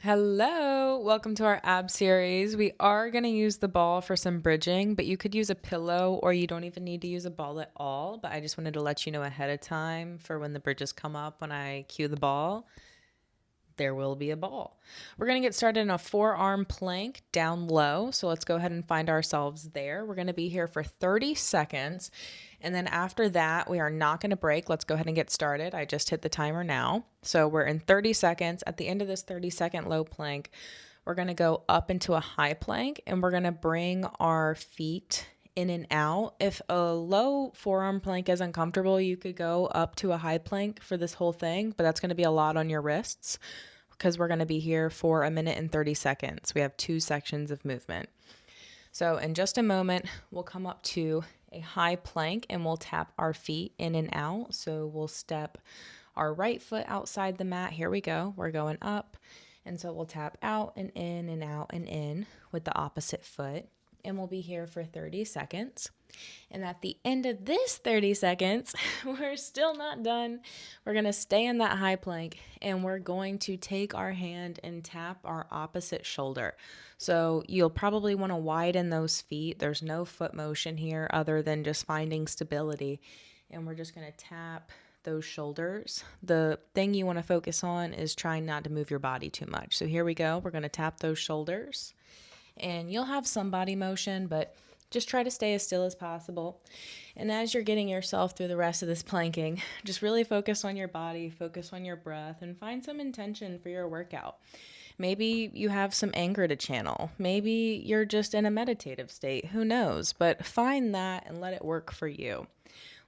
Hello, welcome to our ab series. We are going to use the ball for some bridging, but you could use a pillow or you don't even need to use a ball at all. But I just wanted to let you know ahead of time for when the bridges come up when I cue the ball. There will be a ball. We're going to get started in a forearm plank down low. So let's go ahead and find ourselves there. We're going to be here for 30 seconds. And then after that, we are not going to break. Let's go ahead and get started. I just hit the timer now. So we're in 30 seconds. At the end of this 30-second low plank, we're going to go up into a high plank and we're going to bring our feet in and out. If a low forearm plank is uncomfortable, you could go up to a high plank for this whole thing, but that's going to be a lot on your wrists because we're going to be here for 1 minute and 30 seconds. We have 2 sections of movement. So in just a moment, we'll come up to a high plank and we'll tap our feet in and out. So we'll step our right foot outside the mat. Here we go. We're going up. And so we'll tap out and in and out and in with the opposite foot. And we'll be here for 30 seconds. And at the end of this 30 seconds, we're still not done. We're going to stay in that high plank and we're going to take our hand and tap our opposite shoulder. So you'll probably want to widen those feet. There's no foot motion here other than just finding stability. And we're just going to tap those shoulders. The thing you want to focus on is trying not to move your body too much. So here we go. We're going to tap those shoulders. And you'll have some body motion, but just try to stay as still as possible. And as you're getting yourself through the rest of this planking, just really focus on your body, focus on your breath, and find some intention for your workout. Maybe you have some anger to channel. Maybe you're just in a meditative state. Who knows? But find that and let it work for you.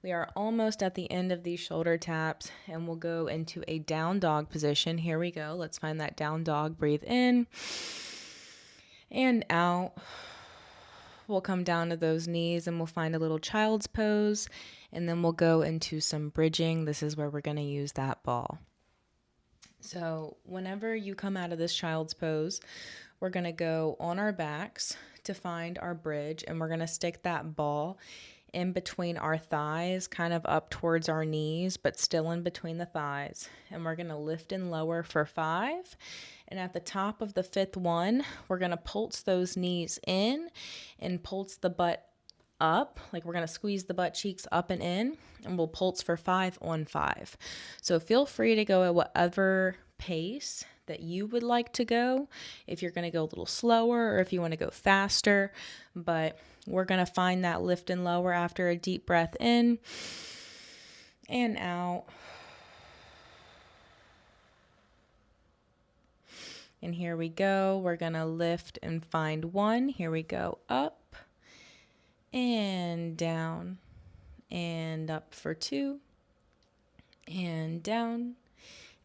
We are almost at the end of these shoulder taps, and we'll go into a down dog position. Here we go. Let's find that down dog. Breathe in and out. We'll come down to those knees and we'll find a little child's pose, and then we'll go into some bridging. This is where we're going to use that ball. So whenever you come out of this child's pose, we're going to go on our backs to find our bridge, and we're going to stick that ball in between our thighs, kind of up towards our knees, but still in between the thighs. And we're going to lift and lower for 5. And at the top of the 5th one, we're going to pulse those knees in and pulse the butt up. Like we're going to squeeze the butt cheeks up and in, and we'll pulse for 5 on 5. So feel free to go at whatever pace that you would like to go, if you're going to go a little slower or if you want to go faster. But we're going to find that lift and lower after a deep breath in and out. And here we go. We're going to lift and find 1. Here we go. Up and down and up for 2 and down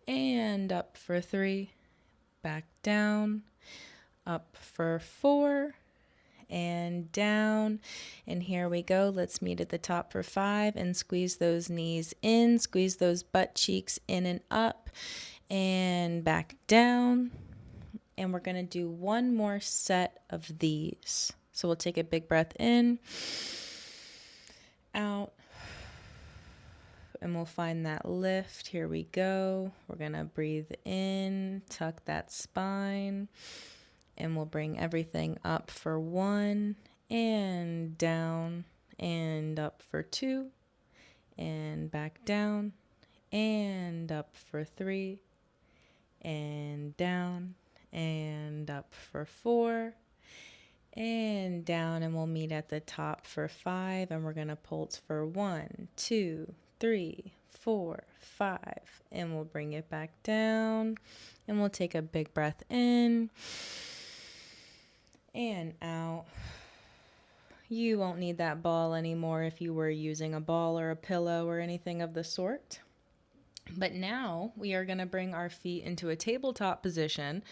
and up for 3, back down, up for 4 and down. And here we go. Let's meet at the top for 5 and squeeze those knees in, squeeze those butt cheeks in and up and back down. And we're going to do one more set of these. So we'll take a big breath in, out, and we'll find that lift. Here we go. We're going to breathe in, tuck that spine, and we'll bring everything up for 1 and down and up for 2 and back down and up for 3 and down and up for 4 and down, and we'll meet at the top for 5, and we're going to pulse for 1, 2, 3, 4, 5, and we'll bring it back down, and we'll take a big breath in and out. You won't need that ball anymore if you were using a ball or a pillow or anything of the sort. But now we are going to bring our feet into a tabletop position,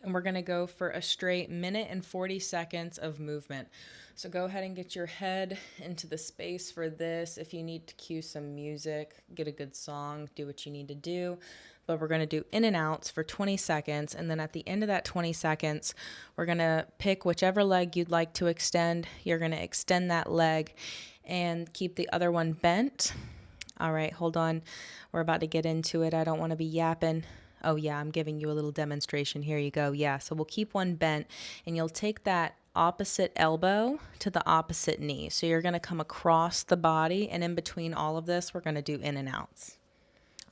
and we're going to go for a straight 1 minute and 40 seconds of movement. So go ahead and get your head into the space for this. If you need to cue some music, get a good song, do what you need to do. But we're going to do in and outs for 20 seconds. And then at the end of that 20 seconds, we're going to pick whichever leg you'd like to extend. You're going to extend that leg and keep the other one bent. All right, hold on. We're about to get into it. I don't want to be yapping Oh yeah, I'm giving you a little demonstration. Here you go. Yeah, so we'll keep one bent and you'll take that opposite elbow to the opposite knee. So you're going to come across the body, and in between all of this, we're going to do in and outs.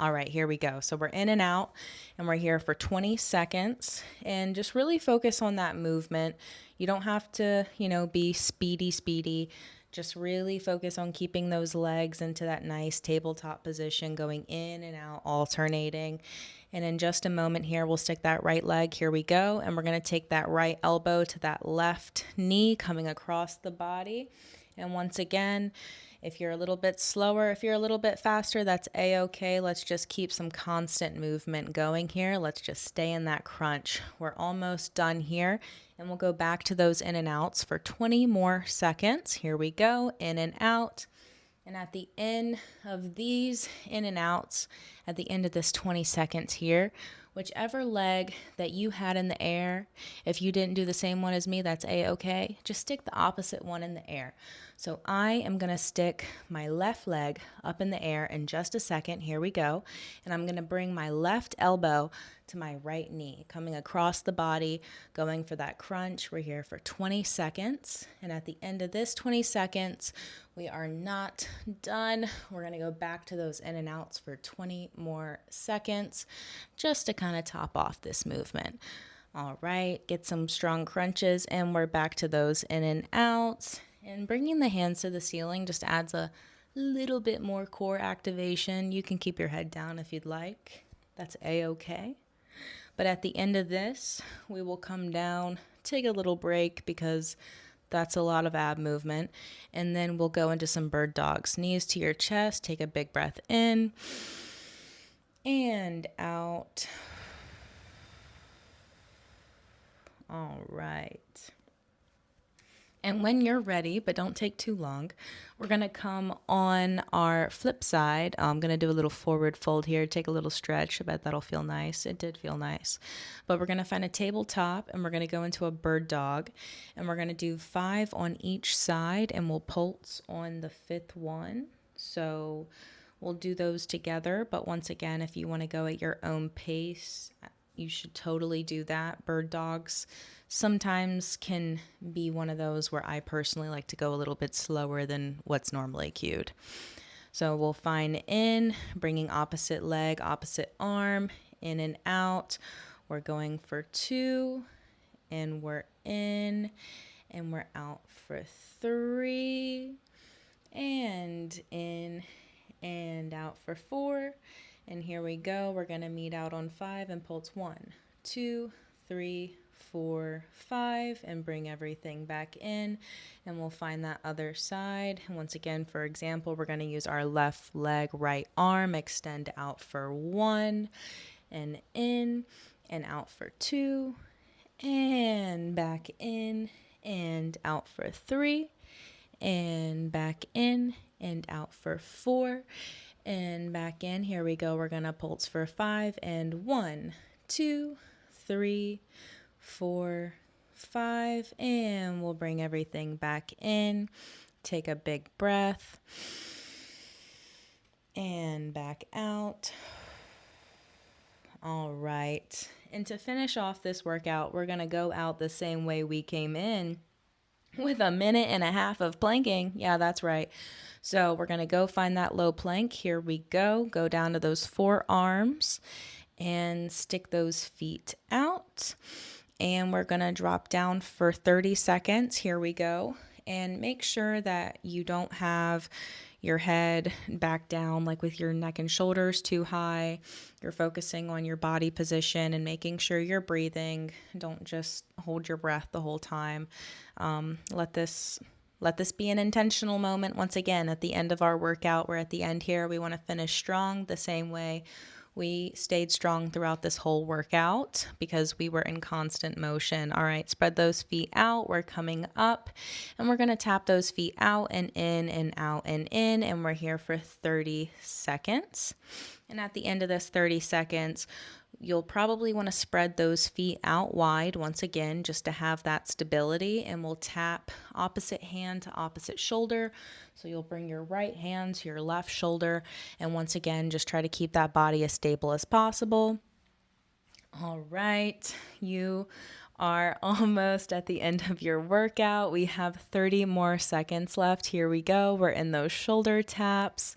All right, here we go. So we're in and out, and we're here for 20 seconds, and just really focus on that movement. You don't have to, be speedy. Just really focus on keeping those legs into that nice tabletop position, going in and out, alternating. And in just a moment here, we'll stick that right leg. Here we go. And we're going to take that right elbow to that left knee, coming across the body. And once again, if you're a little bit slower, if you're a little bit faster, that's a-okay. Let's just keep some constant movement going here. Let's just stay in that crunch. We're almost done here, and we'll go back to those in and outs for 20 more seconds. Here we go, in and out. And at the end of these in and outs, at the end of this 20 seconds here, whichever leg that you had in the air, if you didn't do the same one as me, that's a-okay. Just stick the opposite one in the air. So I am going to stick my left leg up in the air in just a second. Here we go. And I'm going to bring my left elbow to my right knee, coming across the body, going for that crunch. We're here for 20 seconds. And at the end of this 20 seconds, we are not done. We're going to go back to those in and outs for 20 more seconds just to kind of top off this movement. All right, get some strong crunches, and we're back to those in and outs. And bringing the hands to the ceiling just adds a little bit more core activation. You can keep your head down if you'd like. That's a-okay. But at the end of this, we will come down, take a little break because that's a lot of ab movement. And then we'll go into some bird dogs. Knees to your chest. Take a big breath in and out. All right. And when you're ready, but don't take too long, we're going to come on our flip side. I'm going to do a little forward fold here, take a little stretch. I bet that'll feel nice. It did feel nice. But we're going to find a tabletop, and we're going to go into a bird dog. And we're going to do 5 on each side, and we'll pulse on the 5th one. So we'll do those together. But once again, if you want to go at your own pace, you should totally do that. Bird dogs sometimes can be one of those where I personally like to go a little bit slower than what's normally cued. So we'll find in, bringing opposite leg, opposite arm, in and out. We're going for 2, and we're in, and we're out for 3, and in, and out for 4. And here we go. We're going to meet out on 5 and pulse 1, 2, 3, 4, 5, and bring everything back in. And we'll find that other side. And once again, for example, we're going to use our left leg, right arm, extend out for 1, and in, and out for 2, and back in, and out for 3, and back in, and out for 4. And back in. Here we go. We're going to pulse for 5, and 1, 2, 3, 4, 5. And we'll bring everything back in. Take a big breath. And back out. All right. And to finish off this workout, we're going to go out the same way we came in, with 1.5 minutes of planking. Yeah, that's right. So we're going to go find that low plank. Here we go. Go down to those forearms and stick those feet out. And we're going to drop down for 30 seconds. Here we go. And make sure that you don't have your head back down, like with your neck and shoulders too high. You're focusing on your body position and making sure you're breathing. Don't just hold your breath the whole time. Let this be an intentional moment. Once again, at the end of our workout, we're at the end here. We want to finish strong the same way we stayed strong throughout this whole workout because we were in constant motion. All right, spread those feet out. We're coming up, and we're going to tap those feet out and in and out and in, and we're here for 30 seconds. And at the end of this 30 seconds, you'll probably want to spread those feet out wide once again, just to have that stability. And we'll tap opposite hand to opposite shoulder. So you'll bring your right hand to your left shoulder. And once again, just try to keep that body as stable as possible. All right, you are almost at the end of your workout. We have 30 more seconds left. Here we go. We're in those shoulder taps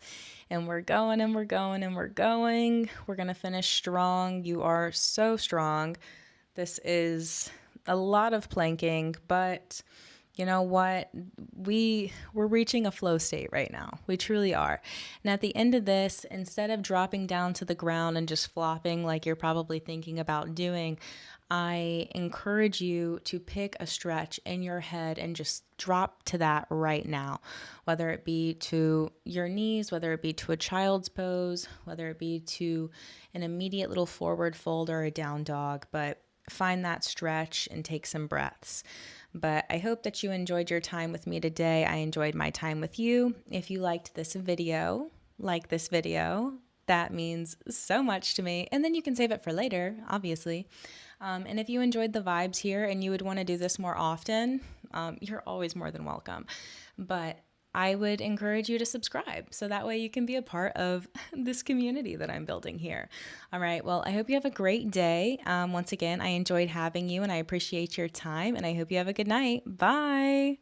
and we're going and we're going and we're going. We're going to finish strong. You are so strong. This is a lot of planking, but you know what? We're reaching a flow state right now. We truly are. And at the end of this, instead of dropping down to the ground and just flopping like you're probably thinking about doing, I encourage you to pick a stretch in your head and just drop to that right now, whether it be to your knees, whether it be to a child's pose, whether it be to an immediate little forward fold or a down dog, but find that stretch and take some breaths. But I hope that you enjoyed your time with me today. I enjoyed my time with you. If you liked this video, that means so much to me. And then you can save it for later, obviously. And if you enjoyed the vibes here and you would want to do this more often, you're always more than welcome. But I would encourage you to subscribe so that way you can be a part of this community that I'm building here. All right. Well, I hope you have a great day. Once again, I enjoyed having you and I appreciate your time and I hope you have a good night. Bye.